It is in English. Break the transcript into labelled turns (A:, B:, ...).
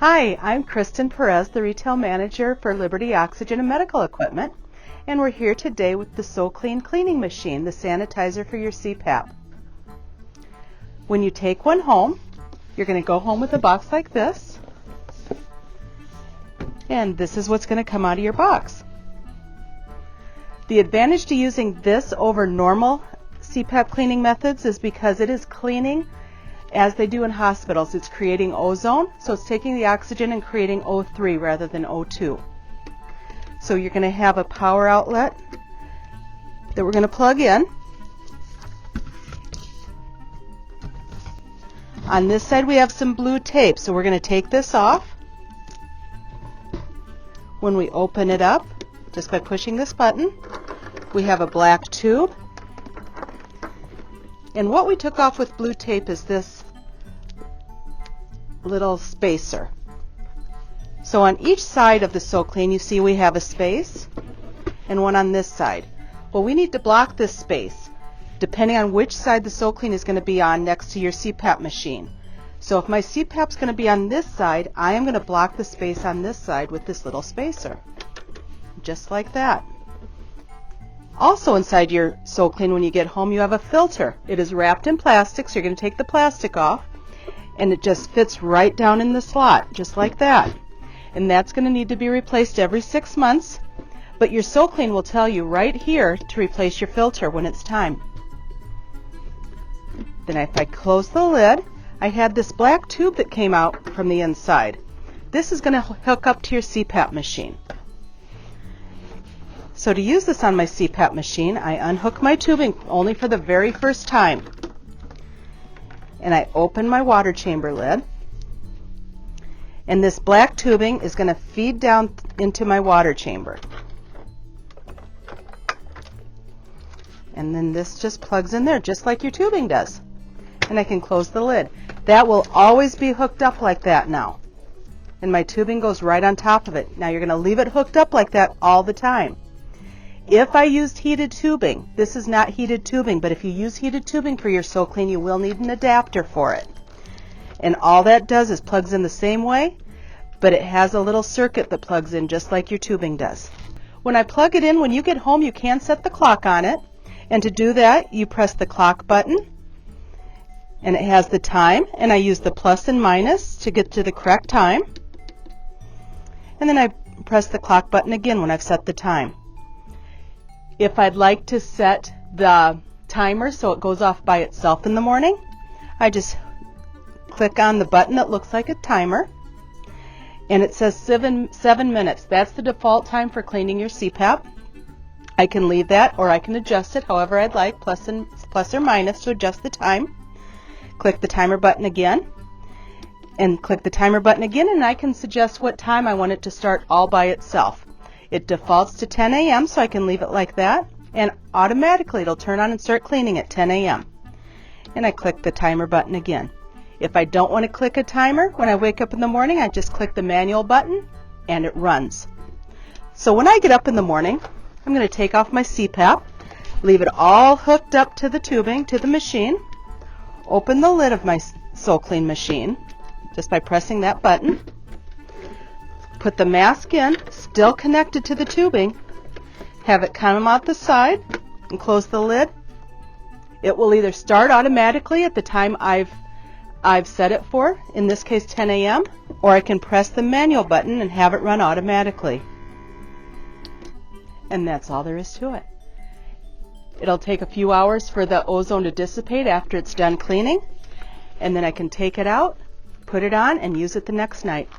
A: Hi, I'm Kristen Perez, the Retail Manager for Liberty Oxygen and Medical Equipment, and we're here today with the SoClean cleaning machine, the sanitizer for your CPAP. When you take one home, you're going to go home with a box like this, and this is what's going to come out of your box. The advantage to using this over normal CPAP cleaning methods is because it is cleaning as they do in hospitals. It's creating ozone, so it's taking the oxygen and creating O3 rather than O2. So you're going to have a power outlet that we're going to plug in. On this side we have some blue tape, so we're going to take this off. When we open it up, just by pushing this button, we have a black tube. And what we took off with blue tape is this little spacer. So on each side of the SoClean you see we have a space and one on this side. Well, we need to block this space depending on which side the SoClean is going to be on next to your CPAP machine. So if my CPAP is going to be on this side, I am going to block the space on this side with this little spacer. Just like that. Also inside your SoClean when you get home you have a filter. It is wrapped in plastic, so you're going to take the plastic off, and it just fits right down in the slot, just like that. And that's going to need to be replaced every 6 months, but your SoClean will tell you right here to replace your filter when it's time. Then if I close the lid, I had this black tube that came out from the inside. This is going to hook up to your CPAP machine. So to use this on my CPAP machine, I unhook my tubing only for the very first time. And I open my water chamber lid. And this black tubing is going to feed down into my water chamber. And then this just plugs in there just like your tubing does. And I can close the lid. That will always be hooked up like that now. And my tubing goes right on top of it. Now you're going to leave it hooked up like that all the time. If I used heated tubing, this is not heated tubing, but if you use heated tubing for your SoClean, you will need an adapter for it. And all that does is plugs in the same way, but it has a little circuit that plugs in just like your tubing does. When I plug it in, when you get home, you can set the clock on it. And to do that, you press the clock button, and it has the time, and I use the plus and minus to get to the correct time. And then I press the clock button again when I've set the time. If I'd like to set the timer so it goes off by itself in the morning, I just click on the button that looks like a timer, and it says 7 minutes. That's the default time for cleaning your CPAP. I can leave that, or I can adjust it however I'd like, plus or minus to adjust the time. Click the timer button again, and click the timer button again, and I can suggest what time I want it to start all by itself. It defaults to 10 a.m., so I can leave it like that, and automatically it'll turn on and start cleaning at 10 a.m. And I click the timer button again. If I don't want to click a timer, when I wake up in the morning, I just click the manual button, and it runs. So when I get up in the morning, I'm going to take off my CPAP, leave it all hooked up to the tubing, to the machine, open the lid of my SoClean machine, just by pressing that button, put the mask in, still connected to the tubing, have it come out the side, and close the lid. It will either start automatically at the time I've set it for, in this case 10 a.m., or I can press the manual button and have it run automatically. And that's all there is to it. It'll take a few hours for the ozone to dissipate after it's done cleaning, and then I can take it out, put it on, and use it the next night.